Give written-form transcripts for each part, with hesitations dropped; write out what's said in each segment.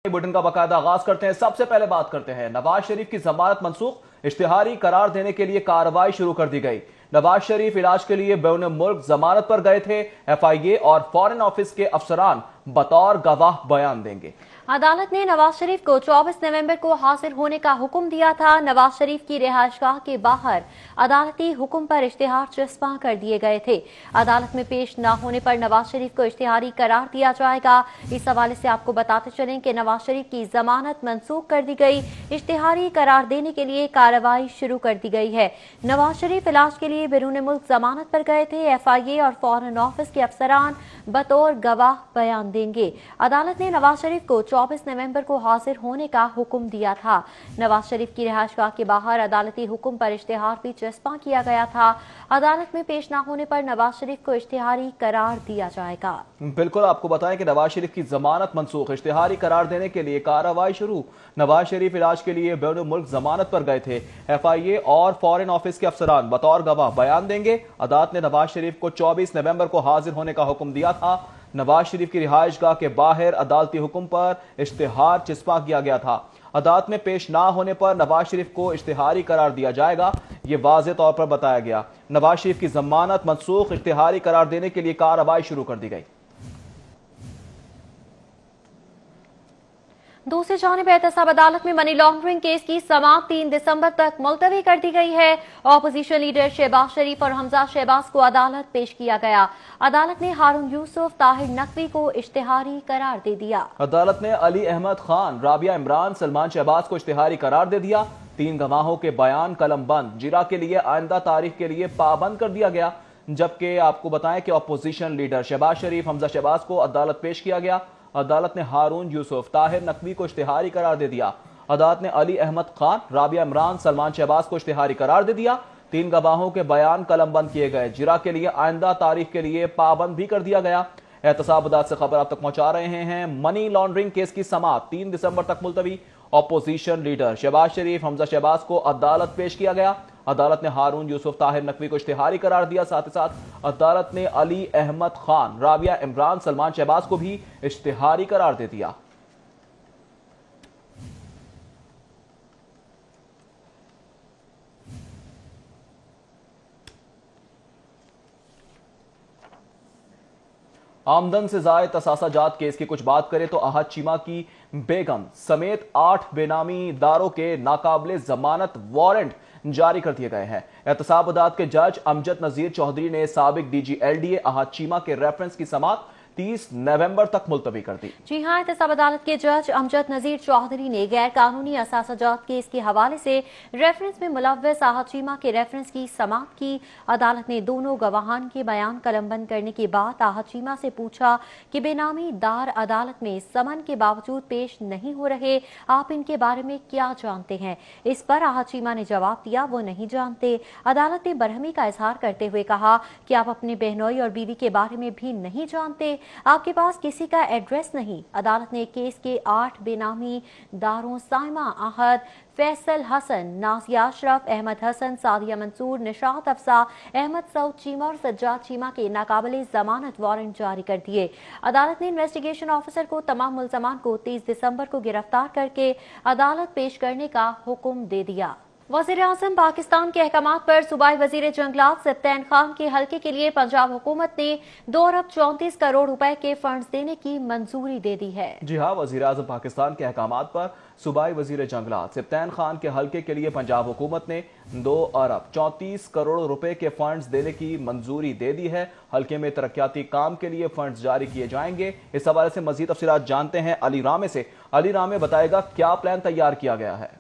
Bulletin का बाकायदा आगाज करते हैं। सबसे पहले बात करते हैं नवाज शरीफ की जमानत मंसूख, इश्तिहारी करार देने के लिए कार्रवाई शुरू कर दी गई। नवाज शरीफ इलाज के लिए बैरून मुल्क जमानत पर गए थे। FIA और फॉरेन ऑफिस के अफसरान बतौर गवाह बयान देंगे। अदालत ने नवाज शरीफ को 24 नवंबर को हाजिर होने का हुक्म दिया था। नवाज शरीफ की रिहाइशगाह के बाहर अदालती हुक्म पर इश्तिहार चस्पा कर दिए गए थे। अदालत में पेश न होने पर नवाज शरीफ को इश्तिहारी करार दिया जाएगा। इस हवाले से आपको बताते चलें कि नवाज शरीफ की जमानत मंसूख कर दी गई। इश्तिहारी करार देने के लिए कार्रवाई शुरू कर दी गई है। नवाज शरीफ इलाज के लिए बैरून मुल्क जमानत पर गए थे। FIA और फॉरेन ऑफिस के अफसरान बतौर गवाह बयान देंगे। अदालत ने नवाज शरीफ को 24 नवंबर को हाजिर होने का हुक्म दिया था। नवाज शरीफ की रिहाइशगाह के बाहर अदालती हुक्म पर इश्तिहार भी चस्पा किया गया था। अदालत में पेश न होने पर नवाज शरीफ को इश्तिहारी करार दिया जाएगा। बिल्कुल, आपको बताएं कि नवाज शरीफ की जमानत मंसूख, इश्तिहारी करार देने के लिए कार्रवाई शुरू। नवाज शरीफ इलाज के लिए बैरून मुल्क जमानत पर गए थे। FIA और फॉरेन ऑफिस के अफसरान बतौर गवाह बयान देंगे। अदालत ने नवाज शरीफ को 24 नवंबर को हाजिर होने का हुक्म दिया था। नवाज शरीफ की रिहाइशगाह के बाहर अदालती हुक्म पर इश्तिहार चस्पा किया गया था। अदालत में पेश ना होने पर नवाज शरीफ को इश्तिहारी करार दिया जाएगा, ये वाज़ेह तौर पर बताया गया। नवाज शरीफ की जमानत मंसूख, इश्तिहारी करार देने के लिए कार्रवाई शुरू कर दी गई। दूसरी जानिब एहतसाब अदालत में मनी लॉन्ड्रिंग केस की समाअत 3 दिसंबर तक मुलतवी कर दी गई है। अपोजिशन लीडर शहबाज शरीफ और हमजा शहबाज को अदालत पेश किया गया। अदालत ने हारून यूसुफ, ताहिर नकवी को इश्तिहारी करार दे दिया। अदालत ने अली अहमद खान, राबिया इमरान, सलमान शहबाज को इश्तिहारी करार दे दिया। 3 गवाहों के बयान कलम बंद, जिरा के लिए आइंदा तारीख के लिए पाबंद कर दिया गया। जबकि आपको बताएं कि अपोजिशन लीडर शहबाज शरीफ, हमजा शहबाज को अदालत पेश किया गया। अदालत ने हारून यूसुफ, ताहिर नकवी को इश्तिहारी करार दे दिया। अदालत ने अली अहमद खान, राबिया इमरान, सलमान शहबाज को इश्तिहारी करार दे दिया। 3 गवाहों के बयान कलमबंद किए गए। जिरा के लिए आइंदा तारीख के लिए पाबंद भी कर दिया गया। एहतसाब अदालत से खबर आप तक पहुंचा रहे हैं। मनी लॉन्ड्रिंग केस की समाअत 3 दिसंबर तक मुलतवी। अपोजिशन लीडर शहबाज शरीफ, हमजा शहबाज को अदालत पेश किया गया। अदालत ने हारून यूसुफ, ताहिर नकवी को इश्तिहारी करार दिया। साथ ही साथ अदालत ने अली अहमद खान, राबिया इमरान, सलमान शहबाज को भी इश्तिहारी करार दे दिया। आमदन से जायद तसासा जात केस की कुछ बात करें तो अहद चीमा की बेगम समेत 8 बेनामी दारों के नाकाबिले जमानत वारंट जारी कर दिए गए हैं। एहतसाब अदालत के जज अमजद नजीर चौधरी ने साबिक DG LDA अहद चीमा के रेफरेंस की समाअत 30 नवंबर तक मुलतवी कर दी। जी हाँ, एहतसाब अदालत के जज अमजद नजीर चौधरी ने गैर कानूनी असासाजात केस के हवाले से रेफरेंस में मुलव्वस अहद चीमा के रेफरेंस की समाअत की। अदालत ने दोनों गवाहान के बयान कलमबंद करने के बाद अहद चीमा से पूछा कि बेनामी दार अदालत में समन के बावजूद पेश नहीं हो रहे, आप इनके बारे में क्या जानते हैं? इस पर अहद चीमा ने जवाब दिया वो नहीं जानते। अदालत ने बरहमी का इजहार करते हुए कहा कि आप अपने बहनोई और बीवी के बारे में भी नहीं जानते, आपके पास किसी का एड्रेस नहीं। अदालत ने केस के 8 बेनामी दारों साइमा अहद, फैसल हसन, नाजिया अशरफ, अहमद हसन, सादिया मंसूर, निशात अफसा, अहमद सऊद चीमा और सज्जाद चीमा के नाकाबिले जमानत वारंट जारी कर दिए। अदालत ने इन्वेस्टिगेशन ऑफिसर को तमाम मुल्ज़मान को 30 दिसंबर को गिरफ्तार करके अदालत पेश करने का हुक्म दे दिया। वज़ीर-ए-आज़म पाकिस्तान के अहकामात पर सूबाई वज़ीर जंगलात सब्तैन खान के हल्के के लिए पंजाब हुकूमत ने 2 अरब 34 करोड़ रुपए के फंड्स देने की मंजूरी दे दी है। जी हाँ, वज़ीर-ए-आज़म पाकिस्तान के अहकामात पर सूबाई वज़ीर जंगलात सब्तैन खान के हल्के के लिए पंजाब हुकूमत ने 2 अरब 34 करोड़ रुपए के फंड्स देने की मंजूरी दे दी है। हल्के में तरक्याती काम के लिए फंड्स जारी किए जाएंगे। इस हवाले से मजीद तफसीलात जानते हैं अली रामे से। अली रामे बताएगा क्या प्लान तैयार किया गया है।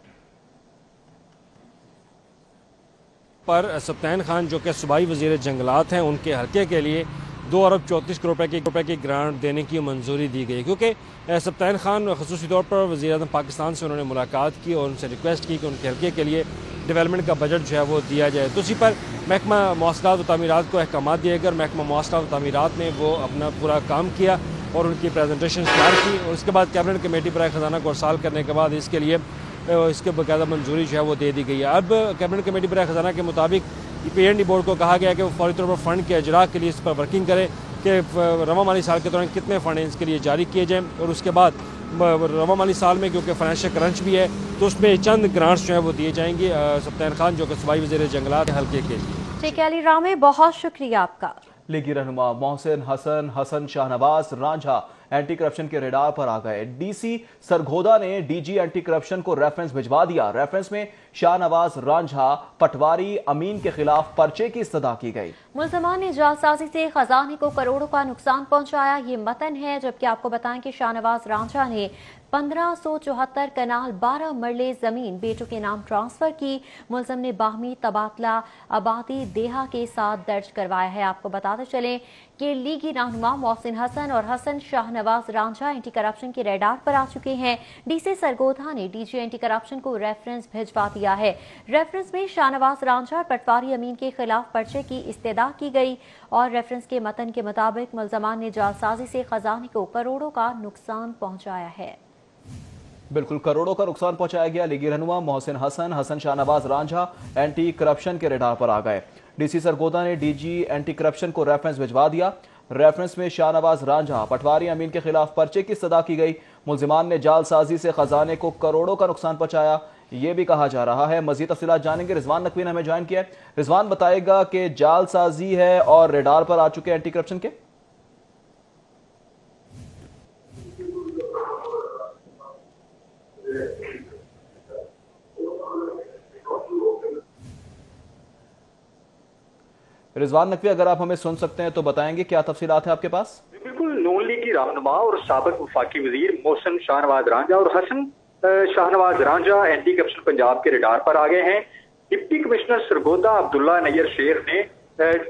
पर सब्तैन खान जो कि सूबाई वज़ीर जंगलात हैं, उनके हल्के के लिए 2 अरब 34 करोड़ रुपए की ग्रांट देने की मंजूरी दी गई, क्योंकि सब्तैन खान ख़ुसूसी तौर पर वज़ीर-ए-आज़म पाकिस्तान से उन्होंने मुलाकात की और उनसे रिक्वेस्ट की कि उनके हल्के के लिए डेवलपमेंट का बजट जो है वो दिया जाए। तो उसी पर महकमा मवासलात व तामीरात को अहकामात दिए गए और महकमा मवासलात व तामीरात ने वो अपना पूरा काम किया और उनकी प्रेजेंटेशन तैयार की और उसके बाद कैबिनेट कमेटी पर खजाना को अर्साल करने के बाद इसके लिए इसके बाकायदा मंजूरी जो है वो दे दी गई है। अब कैबिनेट कमेटी पर खजाना के मुताबिक PND बोर्ड को कहा गया कि वो फौरी तौर पर फंड के अजरा के लिए इस पर वर्किंग करे कि रवा माली साल के दौरान कितने फंड इसके लिए जारी किए जाएँ और उसके बाद रवा माली साल में क्योंकि फाइनेंशियल क्रंच भी है तो उसमें चंद ग्रांट्स जो है वो दिए जाएंगे सप्तान खान जो कि सूबाई वज़ीर जंगलात हल्के के लिए। ठीक है अली रामे, बहुत शुक्रिया आपका। लीगी रहनुमा मोहसिन हसन शाहनवाज रांझा एंटी करप्शन के रेडार पर आ गए। डीसी सरगोदा ने डीजी एंटी करप्शन को रेफरेंस भिजवा दिया। रेफरेंस में शाहनवाज रांझा पटवारी अमीन के खिलाफ पर्चे की इस्तदा की गई। मुल्ज़मान ने जालसाजी से खजाने को करोड़ों का नुकसान पहुंचाया, ये मतन है। जबकि आपको बताएं कि शाहनवाज रांझा ने 1574 कनाल 12 मरले जमीन बेटों के नाम ट्रांसफर की। मुल्ज़म ने बाहमी तबादला आबादी देहा के साथ दर्ज करवाया है। आपको बताते चलें कि लीगी रहनुमा मोहसिन हसन और हसन शाहनवाज रांझा एंटी करप्शन के रेडार पर आ चुके हैं। डीसी सरगोधा ने डीजी एंटी करप्शन को रेफरेंस भिजवा दिया है। रेफरेंस में शाहनवाज रांझा और पटवारी अमीन के खिलाफ पर्चे की इस्तदा की गई और रेफरेंस के मतन के मुताबिक मुल्ज़मान ने जालसाजी से खजाने को करोड़ों का नुकसान पहुंचाया है। बिल्कुल, करोड़ों का नुकसान पहुंचाया गया। लीगी रहनुमा मोहसिन हसन शाहनवाज रांझा एंटी करप्शन के रेडार पर आ गए। डीसी सरगोदा ने डीजी एंटी करप्शन को रेफरेंस भिजवा दिया। रेफरेंस में शाहनवाज रांझा पटवारी अमीन के खिलाफ पर्चे की सदा की गई। मुल्जिमान ने जालसाजी से खजाने को करोड़ों का नुकसान पहुंचाया, ये भी कहा जा रहा है। मजीद तफसीलात जानेंगे। रिजवान नकवी ने हमें ज्वाइन किया है। रिजवान, बताएगा कि जालसाजी है और रेडार पर आ चुके एंटी करप्शन के। रिजवान नकवी, अगर आप हमें सुन सकते हैं तो बताएंगे क्या तफसीलात है आपके पास। बिल्कुल, नून लीग की रहनुमा और साबिक वफाकी वजीर मोहसिन शाहनवाज रांझा और हसन शाहनवाज रांझा एंटी करप्शन पंजाब के रेडार पर आ गए हैं। डिप्टी कमिश्नर सरगोदा अब्दुल्ला नैयर शेख ने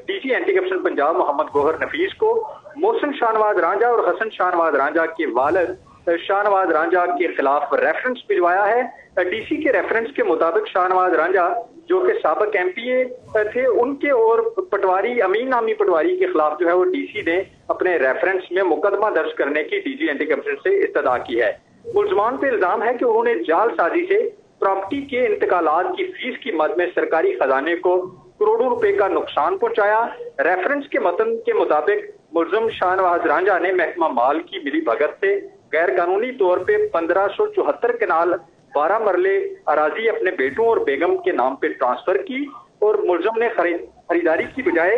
DG anti corruption Punjab Mohammad Gohar Nafees को मोहसिन शाहनवाज रांझा और हसन शाहनवाज रांझा के वालिद शाहनवाज रांझा के खिलाफ रेफरेंस भिजवाया है। डीसी के रेफरेंस के मुताबिक शाहनवाज रांझा जो कि साबिक एमपीए थे, उनके और पटवारी अमीन नामी पटवारी के खिलाफ जो है वो डीसी ने अपने रेफरेंस में मुकदमा दर्ज करने की डीजी एंटी करप्शन से इस्तदा की है। मुल्ज़मान पे इल्जाम है कि उन्होंने जालसाजी से प्रॉपर्टी के इंतकालात की फीस की मद में सरकारी खजाने को करोड़ों रुपए का नुकसान पहुंचाया। रेफरेंस के मतन के मुताबिक मुल्ज़म शाहनवाज रांझा ने महकमा माल की मिली भगत से गैर कानूनी तौर पे 1574 कनाल 12 मरले अराजी अपने बेटों और बेगम के नाम पे ट्रांसफर की और मुल्ज़म ने खरीदारी की बजाय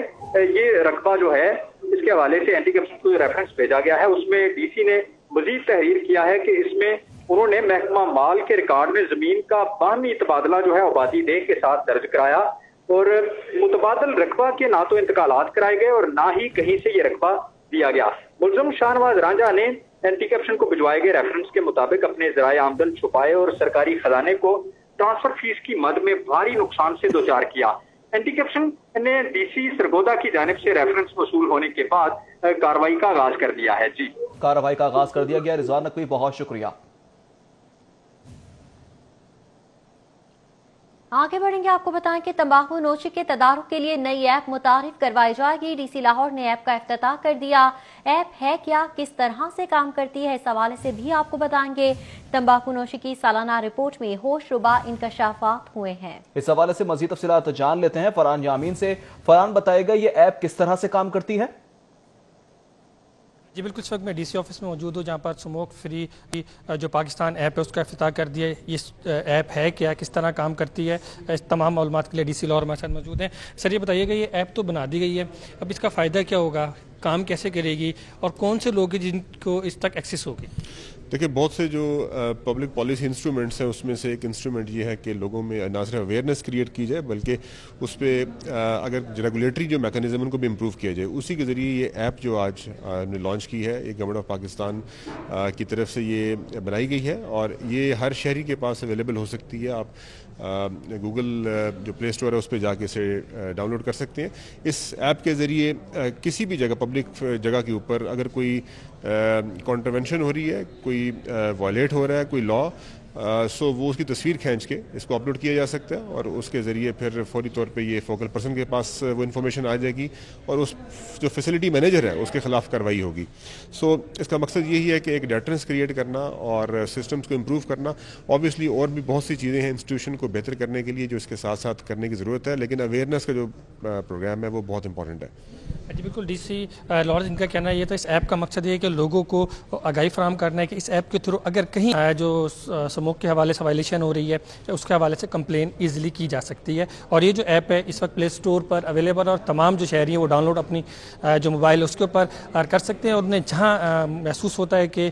ये रकबा जो है इसके हवाले से एंटी करप्शन को रेफरेंस भेजा गया है। उसमें डीसी ने मजीद तहरीर किया है कि इसमें उन्होंने महकमा माल के रिकॉर्ड में जमीन का बाहमी तबादला जो है आबादी देह के साथ दर्ज कराया और मुतबादल रकबा के ना तो इंतकालात कराए गए और ना ही कहीं से ये रकबा दिया गया। मुल्ज़म शाहनवाज रांझा ने एंटी करप्शन को भिजवाए गए रेफरेंस के मुताबिक अपने ज़राए आमदन छुपाए और सरकारी खजाने को ट्रांसफर फीस की मद में भारी नुकसान से दो चार किया। एंटी करप्शन ने डीसी सरगोदा की जानिब से रेफरेंस वसूल होने के बाद कार्रवाई का आगाज कर दिया है। जी, कार्रवाई का आगाज कर दिया गया। रिजवान नकवी, बहुत शुक्रिया। आगे बढ़ेंगे। आपको बताएं कि तंबाकू नोशी के तदारुक के लिए नई ऐप मुतारिफ करवाई जाएगी। डीसी लाहौर ने ऐप का इफ्तिताह कर दिया। ऐप है क्या, किस तरह से काम करती है, इस हवाले से भी आपको बताएंगे। तंबाकू नोशी की सालाना रिपोर्ट में होशरुबा इंकशाफात हुए हैं। इस हवाले से मजीद तफसीलात जान लेते हैं फरहान यामीन से। फरहान, बताएगा ये ऐप किस तरह से काम करती है। जी बिल्कुल, इस वक्त मैं डीसी ऑफिस में मौजूद हूँ जहाँ पर स्मोक फ्री जो पाकिस्तान ऐप है उसका इफ्तिताह कर दिया है। ये ऐप है क्या, किस तरह काम करती है, इस तमाम मालूमात के लिए डीसी लाहौर हमारे साथ मौजूद हैं। सर ये बताइएगा, ये ऐप तो बना दी गई है, अब इसका फ़ायदा क्या होगा, काम कैसे करेगी और कौन से लोग जिनको इस तक एक्सेस होगी। देखिए, बहुत से जो पब्लिक पॉलिसी इंस्ट्रूमेंट्स हैं उसमें से एक इंस्ट्रूमेंट ये है कि लोगों में ना सिर्फ अवेयरनेस क्रिएट की जाए बल्कि उस पर अगर रेगुलेटरी जो मैकेनिज्म उनको भी इम्प्रूव किया जाए। उसी के ज़रिए ये ऐप जो आज ने लॉन्च की है, ये गवर्नमेंट ऑफ पाकिस्तान की तरफ से ये बनाई गई है और ये हर शहरी के पास अवेलेबल हो सकती है। आप गूगल जो प्ले स्टोर है उस पर जाके इसे डाउनलोड कर सकते हैं। इस ऐप के ज़रिए किसी भी जगह, पब्लिक जगह के ऊपर अगर कोई कॉन्ट्रवेंशन हो रही है, कोई वायलेट हो रहा है, कोई लॉ, सो वो उसकी तस्वीर खींच के इसको अपलोड किया जा सकता है और उसके ज़रिए फिर फौरी तौर पे ये फोकल पर्सन के पास वो इन्फॉर्मेशन आ जाएगी और उस जो फैसिलिटी मैनेजर है उसके खिलाफ कार्रवाई होगी। सो इसका मकसद यही है कि एक डेटरेंस क्रिएट करना और सिस्टम्स को इम्प्रूव करना। ऑब्वियसली और भी बहुत सी चीज़ें हैं इंस्टीट्यूशन को बेहतर करने के लिए जो इसके साथ साथ करने की ज़रूरत है, लेकिन अवेयरनेस का जो प्रोग्राम है वो बहुत इंपॉर्टेंट है। जी बिल्कुल, डीसी लाहौर इनका कहना ये था, इस ऐप का मकसद ये है कि लोगों को आगाही फराहम करना है कि इस ऐप के थ्रू अगर कहीं जो स्मोक के हवाले से वायलेशन हो रही है उसके हवाले से कंप्लेन ईजिली की जा सकती है। और ये जो ऐप है इस वक्त प्ले स्टोर पर अवेलेबल, और तमाम जो शहरी हैं वो डाउनलोड अपनी जो मोबाइल है उसके ऊपर कर सकते हैं, और उन्हें जहाँ महसूस होता है कि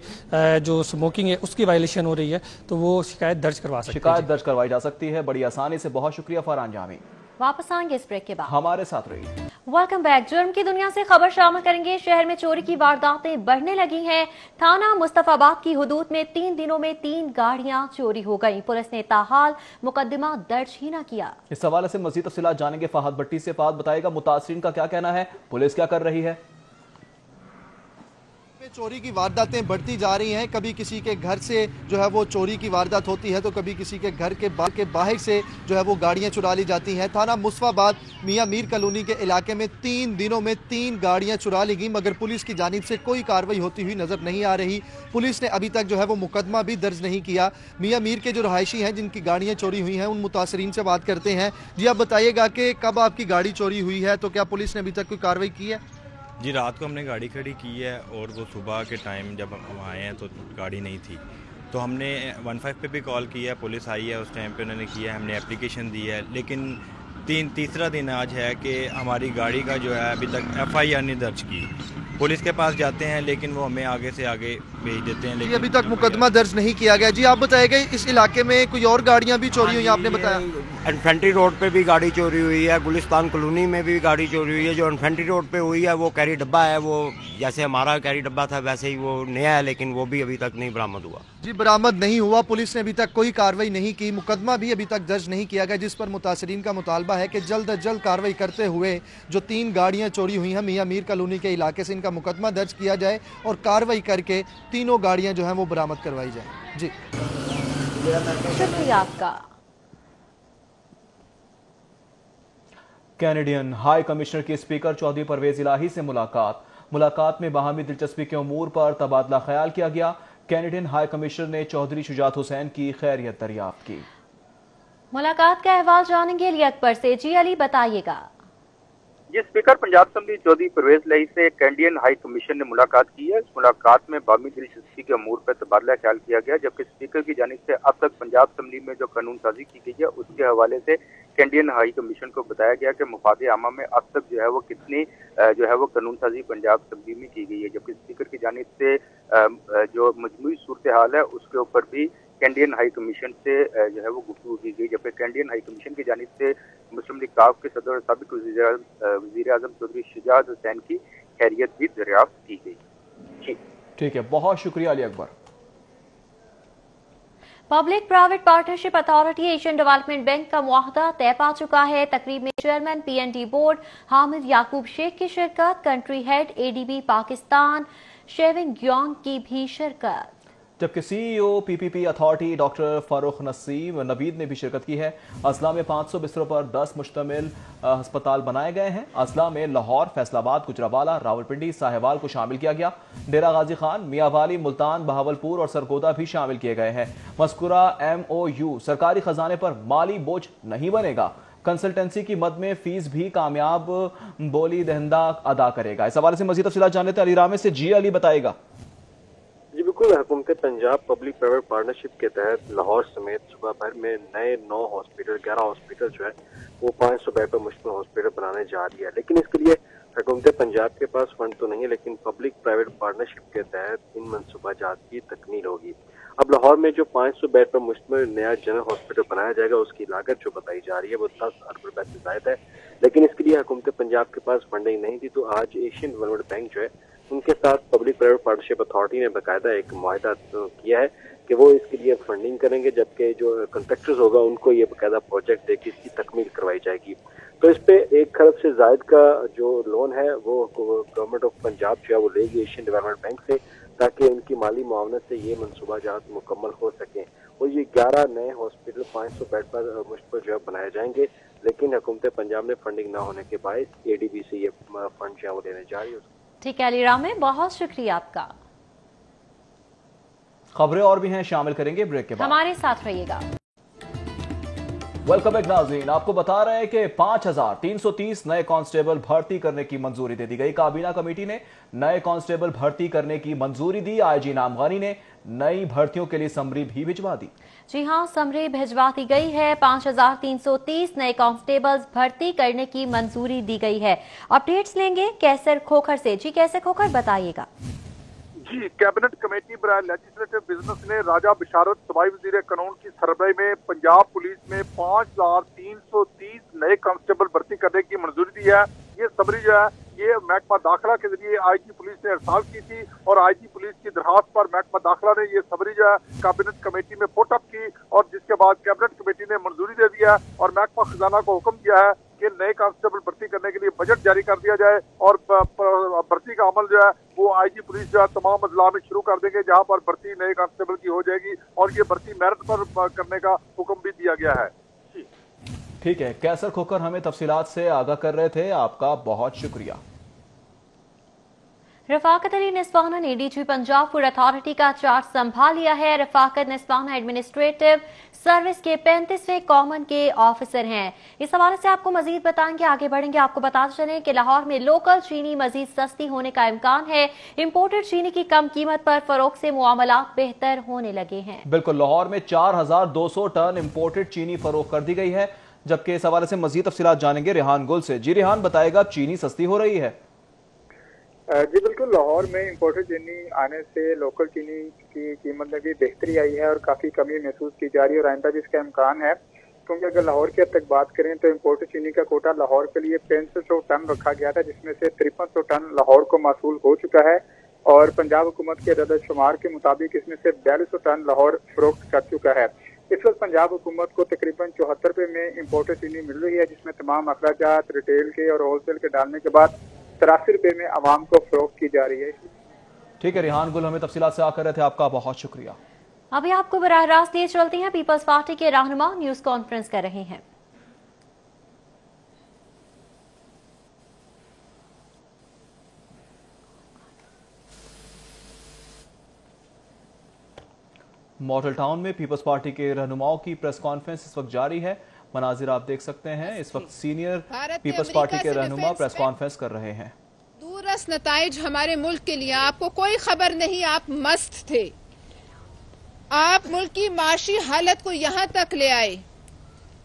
जो स्मोकिंग है उसकी वायलेशन हो रही है तो वो शिकायत दर्ज करवा सकते हैं। शिकायत दर्ज करवाई जा सकती है बड़ी आसानी से। बहुत शुक्रिया फरहान जामी। वापस आएंगे इस ब्रेक के बाद, हमारे साथ रहिए। Welcome back. जुर्म की दुनिया से खबर शामिल करेंगे। शहर में चोरी की वारदातें बढ़ने लगी हैं। थाना मुस्तफाबाद की हुदूद में 3 दिनों में 3 गाड़ियां चोरी हो गईं। पुलिस ने ताहाल मुकदमा दर्ज ही न किया। इस हवाले से मजीद तफसीलात जानेंगे फहद भट्टी से। फहद बताएगा मुतासरीन का क्या कहना है, पुलिस क्या कर रही है? चोरी की वारदातें बढ़ती जा रही हैं। कभी किसी के घर से जो है वो चोरी की वारदात होती है तो कभी किसी के घर के बाहर से जो है वो गाड़ियां चुरा ली जाती हैं। थाना मुस्तफाबाद मियां मीर कॉलोनी के इलाके में 3 दिनों में 3 गाड़ियां चुरा ली गई, मगर पुलिस की जानिब से कोई कार्रवाई होती हुई नजर नहीं आ रही। पुलिस ने अभी तक जो है वो मुकदमा भी दर्ज नहीं किया। मियां मीर के जो रहायशी हैं जिनकी गाड़ियां चोरी हुई हैं उन मुतासरीन से बात करते हैं। जी आप बताइएगा कि कब आपकी गाड़ी चोरी हुई है, तो क्या पुलिस ने अभी तक कोई कार्रवाई की है? जी रात को हमने गाड़ी खड़ी की है और वो सुबह के टाइम जब हम आए हैं तो गाड़ी नहीं थी, तो हमने 15 पे भी कॉल की है, पुलिस आई है, उस टाइम पे उन्होंने किया है, हमने एप्लीकेशन दी है, लेकिन तीसरा दिन आज है कि हमारी गाड़ी का जो है अभी तक FIR नहीं दर्ज की। पुलिस के पास जाते हैं लेकिन वो हमें आगे से आगे भेज देते हैं, लेकिन अभी तक मुकदमा दर्ज नहीं किया गया। जी आप बताइएगा इस इलाके में कोई और गाड़ियां भी चोरी हुई, आपने बताया? इन्फेंट्री रोड पे भी गाड़ी चोरी हुई है, गुलिस्तान कॉलोनी में भी गाड़ी चोरी हुई है। जो इन्फेंट्री रोड पे हुई है वो कैरी डब्बा है, वो जैसे हमारा कैरी डब्बा था वैसे ही वो नया है, लेकिन वो भी अभी तक नहीं बरामद हुआ। जी बरामद नहीं हुआ, पुलिस ने अभी तक कोई कार्रवाई नहीं की, मुकदमा भी अभी तक दर्ज नहीं किया गया, जिस पर मुतासरीन का मुतालबा है कि जल्द अज जल्द कार्रवाई करते हुए जो 3 गाड़ियां चोरी हुई हैं मियां मीर कॉलोनी के इलाके से, इनका मुकदमा दर्ज किया जाए और कार्रवाई करके तीनों गाड़ियां जो हैं वो बरामद करवाई जाए। जी शुक्रिया आपका। कैनेडियन हाई कमिश्नर की स्पीकर चौधरी परवेज इलाही से मुलाकात में बाहमी दिलचस्पी के उमूर पर तबादला ख्याल किया गया। कैनेडियन हाई कमिश्नर ने चौधरी शुजात हुसैन की खैरियत दरियाफ्त की। मुलाकात का अहवाल जानेंगे अली अकबर से। जी अली बताइएगा। ये स्पीकर पंजाब असेंबली चौधरी परवेज इलाही से कैनेडियन हाई कमीशन ने मुलाकात की है। इस मुलाकात में बामी दिलचस्पी के अमूर पर तबादला ख्याल किया गया, जबकि स्पीकर की जानिब से अब तक पंजाब असेंबली में जो कानून साजी की गई है उसके हवाले से कैनेडियन हाई कमीशन को बताया गया कि मुफाद आमा में अब तक जो है वो कितनी जो है वो कानून साजी पंजाब असेंबली में की गई है, जबकि स्पीकर की जानिब से जो मजमूई सूरत हाल है उसके ऊपर भी कैनेडियन हाई कमीशन से जो है वो गुफ्तगू की गई, जबकि कैनेडियन हाई कमीशन की जानिब से मुस्लिम लीग काफ के सदर और साबिक वज़ीर आज़म चौधरी शुजात हुसैन की खैरियत भी दरियाफ्त की गई। ठीक है, बहुत शुक्रिया Ali Akbar. Public private partnership authority Asian development bank का मुआहदा तय पा चुका है। तकरीब में chairman PND board Hamid Yaqoob Sheikh की शिरकत, कंट्री हेड ADB पाकिस्तान शेविंग ग्योंग की भी शिरकत, जबकि CEO PPP authority doctor Farooq Naseem Naveed ने भी शिरकत की है। अजला में 500 बिस्तरों पर 10 मुश्तमिल अस्पताल बनाए गए हैं। अजला में लाहौर, फैसलाबाद, गुजरावाला, रावलपिंडी, साहिवाल को शामिल किया गया। डेरा गाजी खान, मियावाली, मुल्तान, बहावलपुर और सरगोदा भी शामिल किए गए हैं। मज़कूरा MOU सरकारी खजाने पर माली बोझ नहीं बनेगा। कंसल्टेंसी की मद में फीस भी कामयाब बोली दहिंदा अदा करेगा। इस हवाले से मजीद तफसीलात जान लेते हैं अली रामे से। जी अली बताएगा। जी बिल्कुल, हुकूमत पंजाब पब्लिक प्राइवेट पार्टनरशिप के तहत लाहौर समेत सूबा भर में नए 9 हॉस्पिटल 11 हॉस्पिटल जो है वो 500 बेड पर मुश्तमिल हॉस्पिटल बनाने जा रही है, लेकिन इसके लिए हुकूमत पंजाब के पास फंड तो नहीं है, लेकिन पब्लिक प्राइवेट पार्टनरशिप के तहत इन मनसूबाजात की तकमील होगी। अब लाहौर में जो 500 बेड पर मुश्तमिल नया जनरल हॉस्पिटल बनाया जाएगा उसकी लागत जो बताई जा रही है वो 10 अरब रुपए से ज्यादा है, लेकिन इसके लिए हुकूमत पंजाब के पास फंडिंग नहीं थी। तो आज एशियन डेवलपमेंट बैंक जो है उनके साथ पब्लिक प्राइवेट पार्टनरशिप अथॉरिटी ने बाकायदा एक मुआहदा किया है कि वो इसके लिए फंडिंग करेंगे, जबकि जो कॉन्ट्रैक्टर्स होगा उनको ये बाकायदा प्रोजेक्ट देकर इसकी तकमील करवाई जाएगी। तो इस पे 1 खरब से ज्यादा का जो लोन है वो गवर्नमेंट ऑफ पंजाब जो है वो लेगी एशियन डेवलपमेंट बैंक से, ताकि उनकी माली मुआवनत से ये मनसूबाजात मुकम्मल हो सकें। और ये 11 नए हॉस्पिटल 500 बेड पर मुश्तमिल जो है बनाए जाएंगे, लेकिन हुकूमत पंजाब में फंडिंग ना होने के बायस ADB से ये फंड जो है वो लेने जा रही है। ठीक है अली रामे, बहुत शुक्रिया आपका। खबरें और भी हैं, शामिल करेंगे ब्रेक के बाद, हमारे साथ रहिएगा। वेलकम बैक नाज़रीन, आपको बता रहे हैं कि 5330 नए कांस्टेबल भर्ती करने की मंजूरी दे दी गई। काबीना कमेटी ने नए कांस्टेबल भर्ती करने की मंजूरी दी। आईजी इनाम गानी ने नई भर्तियों के लिए समरी भी भिजवा दी। जी हां, समरी भिजवा दी गई है। 5330 नए कांस्टेबल्स भर्ती करने की मंजूरी दी गई है। अपडेट्स लेंगे कैसर खोखर से। जी कैसर खोखर, बताइएगा। जी, कैबिनेट कमेटी बराए लेजिस्लेटिव बिजनेस ने राजा बिशारत सूबाई वजीर कानून की सरबराही में पंजाब पुलिस में 5330 नए कांस्टेबल भर्ती करने की मंजूरी दी है। ये समरी जो है ये महकमा दाखिला के जरिए आईजी पुलिस ने इरसाल की थी और आईजी पुलिस की दरखास्त पर महकमा दाखिला ने ये समरी जो है कैबिनेट कमेटी में पुट अप की और जिसके बाद कैबिनेट कमेटी ने मंजूरी दे दिया और महकमा खजाना को हुक्म दिया है कि नए कांस्टेबल भर्ती करने के लिए बजट जारी कर दिया जाए और भर्ती का अमल जो है वो आईजी पुलिस जो है तमाम अजला में शुरू कर देंगे, जहां पर भर्ती नए कांस्टेबल की हो जाएगी और ये भर्ती मेरिट पर करने का हुक्म भी दिया गया है। ठीक है, कैसर खोकर हमें तफसीलात से आगाह कर रहे थे, आपका बहुत शुक्रिया। रफाकत अली निस्वाना ने डीजी पंजाब फूड अथॉरिटी का चार्ज संभाल लिया है। रफाकत निस्वाना एडमिनिस्ट्रेटिव सर्विस के 35वें कॉमन के ऑफिसर हैं। इस हवाले से आपको मजीद बताएंगे, आगे बढ़ेंगे। आपको बताते चलें कि लाहौर में लोकल चीनी मजीद सस्ती होने का इम्कान है। इम्पोर्टेड चीनी की कम कीमत पर फरोख्त से मुआमलात बेहतर होने लगे हैं। बिल्कुल, लाहौर में 4200 टन इम्पोर्टेड चीनी फरोख्त कर दी गई है। जबकि इस हवाले से मजीद तफसीलात जानेंगे रेहान गुल से। जी रेहान, बताएगा, चीनी सस्ती हो रही है? जी बिल्कुल, लाहौर में इम्पोर्टेड चीनी आने से लोकल चीनी की कीमत में भी बेहतरी आई है और काफ़ी कमी महसूस की जा रही है और आइंदा भी इसका इम्कान है, क्योंकि अगर लाहौर की हद तक बात करें तो इम्पोर्टेड चीनी का कोटा लाहौर के लिए 6500 टन रखा गया था, जिसमें से 5300 टन लाहौर को मौसूल हो चुका है और पंजाब हुकूमत के अदद शुमार के मुताबिक इसमें से 4200 टन लाहौर फरोख्त कर चुका है। इस वक्त पंजाब हुकूमत को तकरीबन 74 रुपये में इम्पोर्टेड चीनी मिल रही है, जिसमें तमाम अखराजात रिटेल के और होलसेल के डालने के बाद 83 रुपये में आवाम को फरोख्त की जा रही है। ठीक है रेहान गुल, हमें तफसीलात से आकर रहे थे, आपका बहुत शुक्रिया। अभी आपको बराह रास्त लिए चलती हैं। पीपल्स पार्टी के रहनुमा न्यूज कॉन्फ्रेंस कर रहे हैं। मॉडल टाउन में पीपल्स पार्टी के रहनुमाओं की प्रेस कॉन्फ्रेंस इस वक्त जारी है। मनाजिर आप देख सकते हैं, इस वक्त सीनियर पीपल्स पार्टी के रहनुमा प्रेस कॉन्फ्रेंस कर रहे हैं। दूरस नताइज हमारे मुल्क के लिए, आपको कोई खबर नहीं, आप मस्त थे। आप मुल्क की माशी हालत को यहाँ तक ले आए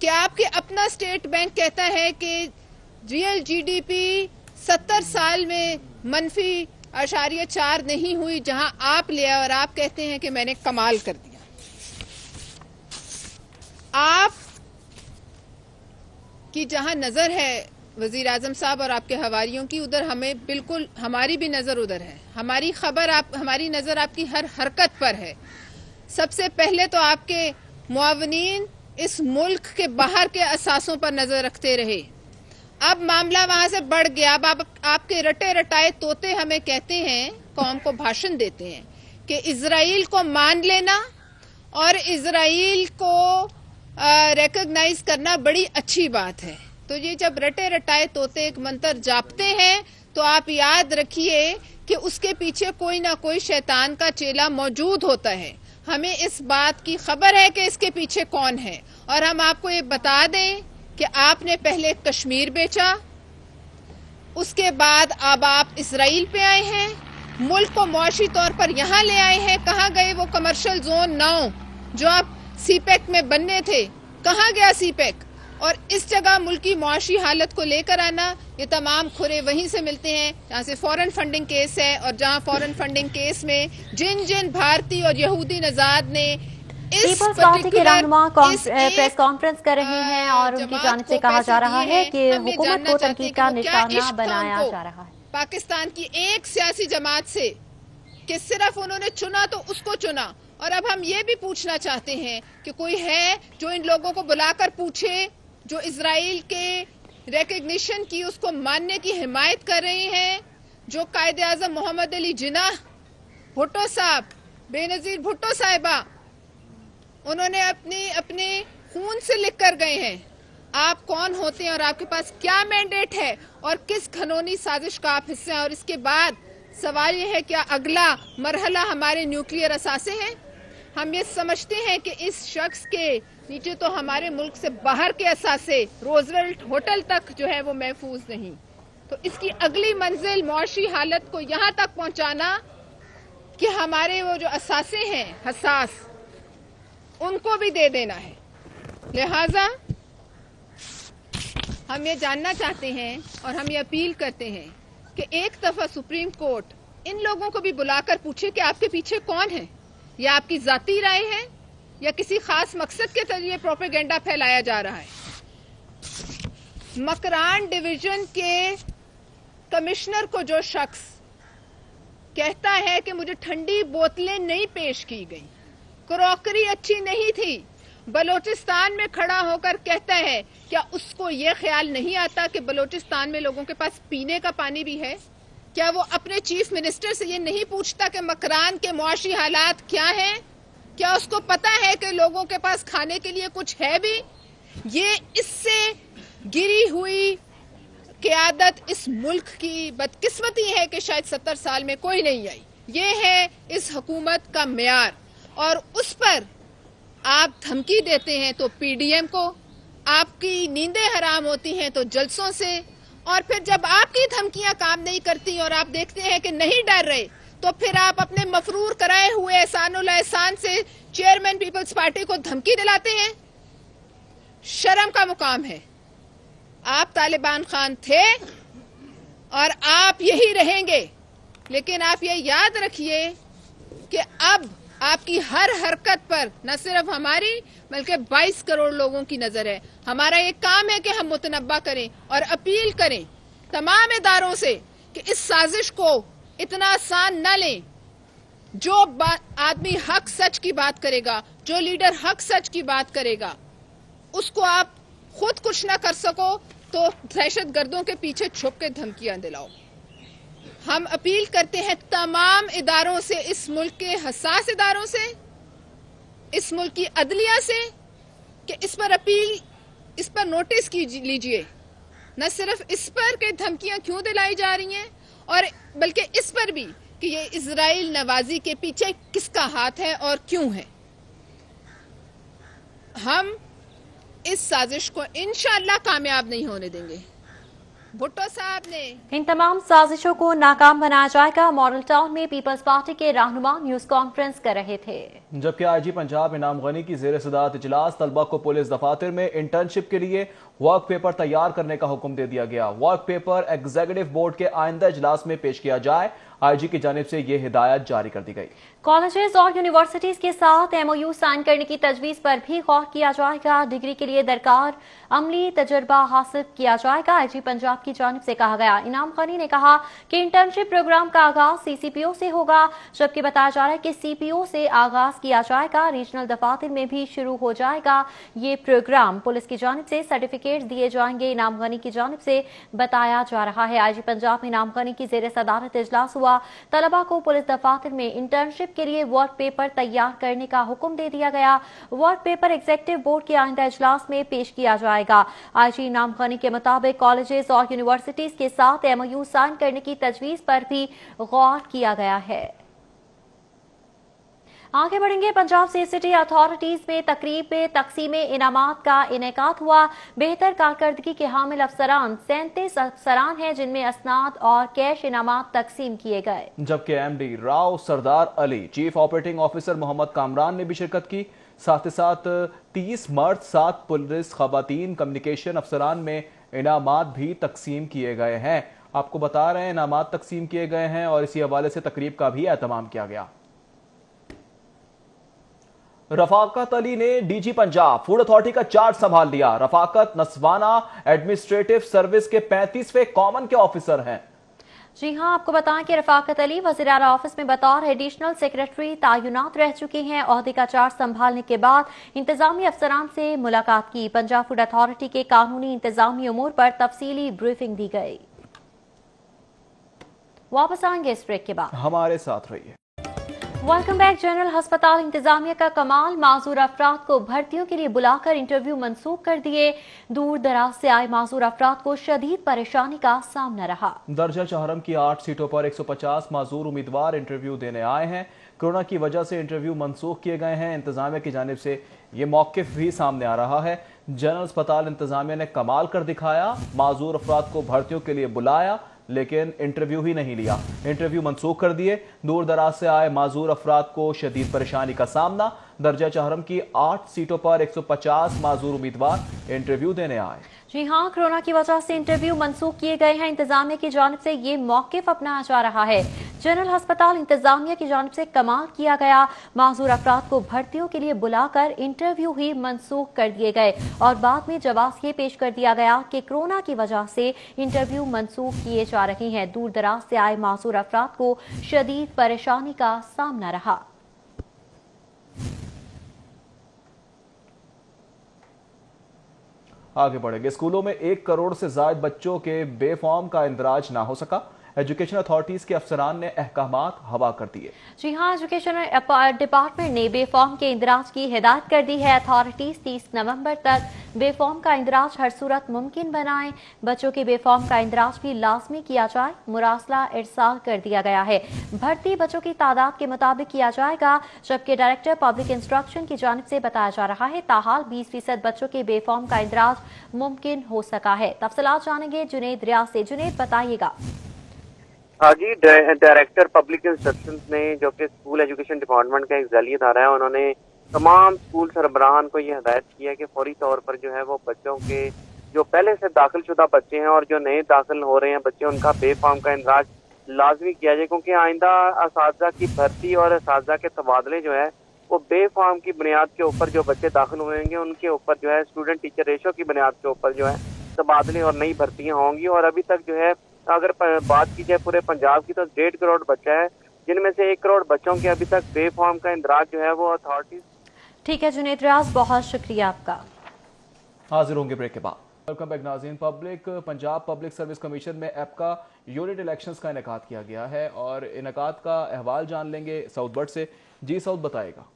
कि आपके अपना स्टेट बैंक कहता है कि रियल जीडीपी 70 साल में -0.4 नहीं हुई, जहां आप ले आए और आप कहते हैं कि मैंने कमाल कर दिया। आप की जहां नजर है वजीर आजम साहब और आपके हवारियों की, उधर हमें बिल्कुल हमारी भी नजर उधर है। हमारी खबर हमारी नजर आपकी हर हरकत पर है। सबसे पहले तो आपके मुआवनीन इस मुल्क के बाहर के असासों पर नजर रखते रहे। अब मामला वहां से बढ़ गया। अब आपके रटे रटाए तोते हमें कहते हैं, कौम को भाषण देते हैं कि इजराइल को मान लेना और इजराइल को रिकॉग्नाइज करना बड़ी अच्छी बात है। तो ये जब रटे रटाए तोते एक मंत्र जापते हैं तो आप याद रखिए कि उसके पीछे कोई ना कोई शैतान का चेला मौजूद होता है। हमें इस बात की खबर है कि इसके पीछे कौन है और हम आपको ये बता दें कि आपने पहले कश्मीर बेचा, उसके बाद अब आप इसराइल पे आए हैं, मुल्क को मुआशी तौर पर यहाँ ले आए हैं। कहाँ गए वो कमर्शियल जोन 9 जो आप सीपेक में बनने थे, कहाँ गया सीपेक? और इस जगह मुल्क की मुआशी हालत को लेकर आना, ये तमाम खुरे वहीं से मिलते हैं जहाँ से फॉरेन फंडिंग केस है और जहाँ फॉरेन फंडिंग केस में जिन भारतीय और यहूदी नजाद ने पीपल्स पार्टी के रहनुमा प्रेस कॉन्फ्रेंस कर रहे हैं और उनकी जानिब से कहा जा रहा है कि हुकूमत को तनकीद का निशाना बनाया जा रहा है पाकिस्तान की एक सियासी जमात से कि सिर्फ उन्होंने चुना तो उसको चुना। और अब हम ये भी पूछना चाहते हैं कि कोई है जो इन लोगों को बुलाकर पूछे, जो इजराइल के रिकग्निशन की उसको मानने की हिमायत कर रहे हैं, जो कायदे आजम मोहम्मद अली जिन्ना भुट्टो साहब, बेनजीर भुट्टो साहिबा, उन्होंने अपने खून से लिख कर गए हैं आप कौन होते हैं और आपके पास क्या मैंडेट है और किस घनौनी साजिश का आप हिस्से हैं। और इसके बाद सवाल ये है, क्या अगला मरहला हमारे न्यूक्लियर असासे हैं? हम ये समझते हैं कि इस शख्स के नीचे तो हमारे मुल्क से बाहर के असासे रोजवेल्ट होटल तक जो है वो महफूज नहीं, तो इसकी अगली मंजिल मुआशी हालत को यहाँ तक पहुँचाना कि हमारे वो जो असासे हैं हसास, उनको भी दे देना है। लिहाजा हम ये जानना चाहते हैं और हम ये अपील करते हैं कि एक दफा सुप्रीम कोर्ट इन लोगों को भी बुलाकर पूछे कि आपके पीछे कौन है, या आपकी जाती राय है या किसी खास मकसद के जरिए प्रोपेगेंडा फैलाया जा रहा है। मकरान डिवीजन के कमिश्नर को जो शख्स कहता है कि मुझे ठंडी बोतलें नहीं पेश की गई, क्रॉकरी अच्छी नहीं थी, बलोचिस्तान में खड़ा होकर कहता है, क्या उसको ये ख्याल नहीं आता कि बलोचिस्तान में लोगों के पास पीने का पानी भी है? क्या वो अपने चीफ मिनिस्टर से ये नहीं पूछता कि मकरान के मुआशी हालात क्या हैं? क्या उसको पता है कि लोगों के पास खाने के लिए कुछ है भी? ये इससे गिरी हुई क़यादत इस मुल्क की बदकिस्मती है कि शायद 70 साल में कोई नहीं आई। ये है इस हुकूमत का मेयार, और उस पर आप धमकी देते हैं तो पीडीएम को, आपकी नींदें हराम होती हैं तो जलसों से, और फिर जब आपकी धमकियां काम नहीं करती और आप देखते हैं कि नहीं डर रहे, तो फिर आप अपने मफरूर कराए हुए एहसानुल एहसान से चेयरमैन पीपल्स पार्टी को धमकी दिलाते हैं। शर्म का मुकाम है। आप तालिबान खान थे और आप यही रहेंगे, लेकिन आप ये याद रखिए कि अब आपकी हर हरकत पर न सिर्फ हमारी बल्कि 22 करोड़ लोगों की नजर है। हमारा एक काम है कि हम मुतनब्बा करें और अपील करें तमाम इदारों से कि इस साजिश को इतना आसान न लें। जो आदमी हक सच की बात करेगा, जो लीडर हक सच की बात करेगा, उसको आप खुद कुछ ना कर सको तो दहशत गर्दों के पीछे छुप के धमकियां दिलाओ। हम अपील करते हैं तमाम इदारों से, इस मुल्क के हसास इदारों से, इस मुल्क की अदलिया से, कि इस पर नोटिस लीजिए। न सिर्फ इस पर कि धमकियां क्यों दिलाई जा रही हैं, और बल्कि इस पर भी कि ये इजराइल नवाजी के पीछे किसका हाथ है और क्यों है। हम इस साजिश को इंशाअल्लाह कामयाब नहीं होने देंगे। भुट्टो साहब ने इन तमाम साजिशों को नाकाम बनाया जाएगा, मॉडल टाउन में पीपल्स पार्टी के रहनुमा न्यूज कॉन्फ्रेंस कर रहे थे। जबकि आईजी पंजाब इनाम गनी की जेर सदारत इजलास तलबा को पुलिस दफातर में इंटर्नशिप के लिए वर्क पेपर तैयार करने का हुक्म दे दिया गया। वर्क पेपर एग्जीक्यूटिव बोर्ड के आइंदा इजलास में पेश किया जाए, आईजी की जानिब से ये हिदायत जारी कर दी गई। कॉलेजेस और यूनिवर्सिटीज के साथ एमओयू साइन करने की तजवीज पर भी गौर किया जाएगा। डिग्री के लिए दरकार अमली तजर्बा हासिल किया जाएगा, आईजी पंजाब की जानिब से कहा गया। इनाम खानी ने कहा कि इंटर्नशिप प्रोग्राम का आगाज सीसीपीओ से होगा, जबकि बताया जा रहा है कि सीपीओ से आगाज किया जाएगा। रीजनल दफातर में भी शुरू हो जाएगा ये प्रोग्राम। पुलिस की जानिब से सर्टिफिकेट दिए जाएंगे, इनाम खानी की जानिब से बताया जा रहा है। आईजी पंजाब में इनाम खानी की जेर सदारत इजलास हुआ। तलबा को पुलिस दफातर में इंटर्नशिप के लिए वर्क पेपर तैयार करने का हुक्म दे दिया गया। वर्क पेपर एग्जीक्यूटिव बोर्ड के आइंदा इजलास में पेश किया जाएगा। आईजी इनाम खानी के मुताबिक कॉलेजेस और यूनिवर्सिटीज के साथ एमओयू साइन करने की तजवीज पर भी गौर किया गया है। आगे बढ़ेंगे। पंजाब से सिटी अथॉरिटीज में तकरीब में तकसीम इनामात का इनेकाद हुआ। बेहतर कारकर्दगी के हामिल अफसरान 37 अफसरान हैं, जिनमें असनाद और कैश इनामात तकसीम किए गए। जबकि MD Rao Sardar Ali, chief operating officer Mohammad Kamran ने भी शिरकत की। साथ ही साथ 30 मर्द 7 पुलिस खवातीन कम्युनिकेशन अफसरान में इनामात भी तकसीम किए गए हैं। आपको बता रहे हैं इनामात तकसीम किए गए हैं और इसी हवाले से तकरीब का भी एहतमाम किया गया। रफाकत अली ने डीजी पंजाब फूड अथॉरिटी का चार्ज संभाल लिया। रफाकत नस्वाना एडमिनिस्ट्रेटिव सर्विस के 35वें कॉमन के ऑफिसर हैं। जी हां, आपको बताएं कि रफाकत अली वज़ीर आला ऑफिस में बतौर एडिशनल सेक्रेटरी तैनात रह चुकी हैं। ओहदे का चार्ज संभालने के बाद इंतजामी अफसरान से मुलाकात की। पंजाब फूड अथॉरिटी के कानूनी इंतजामी उमूर पर तफसीली ब्रीफिंग दी गई। वापस आएंगे इस ब्रेक के बाद, हमारे साथ रहिए। Welcome back. जनरल अस्पताल इंतजामिया का कमाल, माजूर अफराद को भर्तियों के लिए बुलाकर इंटरव्यू मंसूख कर दिए। दूर दराज से आए माजूर अफराद को शदीद परेशानी का सामना रहा। दर्जा चहरम की 8 सीटों पर 150 माजूर उम्मीदवार इंटरव्यू देने आए हैं। कोरोना की वजह से इंटरव्यू मनसूख किए गए हैं। इंतजामिया की जानिब से ये मौक़िफ़ भी सामने आ रहा है। जनरल अस्पताल इंतजामिया ने कमाल कर दिखाया, माजूर अफराद को भर्तियों के लिए बुलाया लेकिन इंटरव्यू ही नहीं लिया, इंटरव्यू मनसूख कर दिए। दूर दराज से आए माजूर अफराद को शदीद परेशानी का सामना। दर्जा चहरम की 8 सीटों पर 150 माजूर उम्मीदवार इंटरव्यू देने आए। जी हाँ, कोरोना की वजह से इंटरव्यू मनसूख किए गए हैं। इंतजामिया की जानिब से ये मौक़िफ़ अपनाया जा रहा है। जनरल अस्पताल इंतजामिया की जानिब से कमाल किया गया, माजूर अफराद को भर्तियों के लिए बुलाकर इंटरव्यू ही मनसूख कर दिए गए और बाद में जवाब ये पेश कर दिया गया कि कोरोना की वजह से इंटरव्यू मनसूख किए जा रहे हैं। दूर दराज से आए माजूर अफराद को शदीद परेशानी का सामना रहा। आगे बढ़ेंगे। स्कूलों में 1 करोड़ से ज्यादा बच्चों के बेफॉर्म का इंदराज ना हो सका। एजुकेशन अथॉरिटीज के अफसरान ने अहकामात हवा कर दिए। जी हाँ, एजुकेशन डिपार्टमेंट ने बेफॉर्म के इंदराज की हिदायत कर दी है। अथॉरिटीज 30 नवंबर तक बेफॉर्म का इंदराज हर सूरत मुमकिन बनाएं। बच्चों के बेफॉर्म का इंदराज भी लाजमी किया जाए, मुरासला इरसाल कर दिया गया है। भर्ती बच्चों की तादाद के मुताबिक किया जाएगा, जबकि डायरेक्टर पब्लिक इंस्ट्रक्शन की जानिब से बताया जा रहा है ताहाल 20% बच्चों के बेफॉर्म का इंदराज मुमकिन हो सका है। तफसीलात जानेंगे जुनेद रियाज से। जुनेद, बताइएगा। हाँ जी, डायरेक्टर पब्लिक इंस्ट्रक्शंस ने, जो कि स्कूल एजुकेशन डिपार्टमेंट का एक ज़ैली अदारा है, उन्होंने तमाम स्कूल सरबराहान को ये हिदायत की है कि फौरी तौर पर जो है वो बच्चों के जो पहले से दाखिल शुदा बच्चे हैं और जो नए दाखिल हो रहे हैं बच्चे, उनका बेफॉर्म का इंदराज लाजमी किया जाए, क्योंकि आइंदा असातिज़ा की भर्ती और असातिज़ा के तबादले जो है वो बेफॉर्म की बुनियाद के ऊपर जो बच्चे दाखिल हुएंगे उनके ऊपर जो है स्टूडेंट टीचर रेशो की बुनियाद के ऊपर जो है तबादले और नई भर्तियाँ होंगी। और अभी तक जो है अगर बात की जाए पूरे पंजाब की तो 1.5 करोड़ बच्चा है, जिनमें से 1 करोड़ बच्चों के अभी तक बेफॉर्म का इंदराज जो है वो अथॉरिटीज। ठीक है जुनेद रियाज, बहुत शुक्रिया आपका। हाजिर होंगे ब्रेक के बाद। वेलकम बैक नाज़रीन। पंजाब पब्लिक सर्विस कमीशन में एपका यूनिट इलेक्शंस का इनेकाद किया गया है और इनेकाद का अहवाल जान लेंगे साउथ बर्ड से। जी साउथ, बताएगा।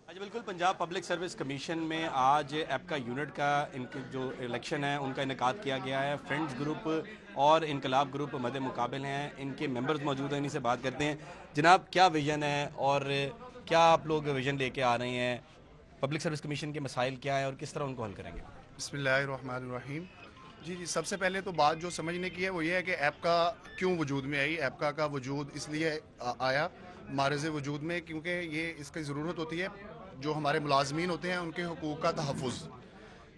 आज बिल्कुल पंजाब पब्लिक सर्विस कमीशन में आज एपका यूनिट का इनके जो इलेक्शन है उनका इनेकाद किया गया है। फ्रेंड्स ग्रुप और इनकलाब ग्रुप मदे मुकाबिल हैं, इनके मेंबर्स मौजूद हैं, इन्हीं से बात करते हैं। जनाब, क्या विजन है और क्या आप लोग विजन लेके आ रहे हैं? पब्लिक सर्विस कमीशन के मसाइल क्या है और किस तरह उनको हल करेंगे? बिस्मिल्लाहिर्रहमानिर्रहीम। जी, सबसे पहले तो बात जो समझने की है वो ये है कि एपका क्यों वजूद में आई। एपका का वजूद इसलिए आया मारज़ वजूद में क्योंकि ये इसकी ज़रूरत होती है जो हमारे मुलाजमीन होते हैं उनके हुकूक का तहफ़्फ़ुज़।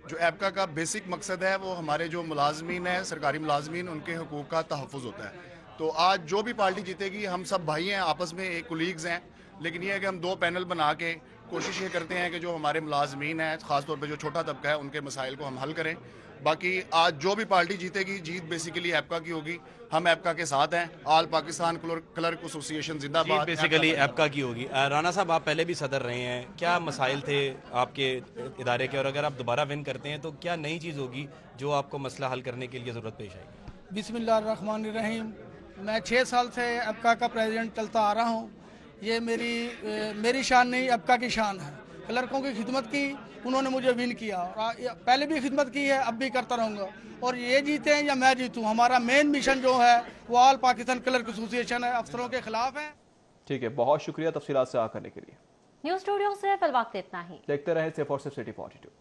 जो एपका का बेसिक मकसद है वो हमारे जो मुलाजमीन हैं, सरकारी मुलाजमीन, उनके हुकूक का तहफ़्फ़ुज़ होता है। तो आज जो भी पार्टी जीतेगी, हम सब भाई हैं, आपस में एक कोलीग्स हैं, लेकिन ये है कि हम 2 पैनल बना के कोशिश ये करते हैं कि जो हमारे मुलाजमीन हैं, ख़ासतौर पर जो छोटा तबका है, उनके मसाइल को हम हल करें। बाकी आज जो भी पार्टी जीतेगी, जीत बेसिकली एपका की होगी। हम एपका के साथ हैं। ऑल पाकिस्तान क्लर्क एसोसिएशन जिंदाबाद बेसिकली एपका की होगी। राना साहब, आप पहले भी सदर रहे हैं, क्या मसाइल थे आपके इदारे के और अगर आप दोबारा विन करते हैं तो क्या नई चीज़ होगी जो आपको मसला हल करने के लिए ज़रूरत पेश आएगी? बिस्मिल्लाहिर्रहमानिर्रहीम। मैं 6 साल से एपका का प्रेसिडेंट चलता आ रहा हूँ। ये मेरी शान नहीं, एपका की शान है। क्लर्कों की खिदमत की, उन्होंने मुझे विन किया और पहले भी खिदमत की है, अब भी करता रहूँगा। और ये जीते या मैं जीतूँ, हमारा मेन मिशन जो है वो ऑल पाकिस्तान क्लर्क एसोसिएशन है, अफसरों के खिलाफ है। ठीक है, बहुत शुक्रिया तफसीलात से आ करने के लिए। न्यूज़ स्टूडियो से फिल वक्त इतना ही। देखते रहे सिर्फ और सिर्फ सिटी 42।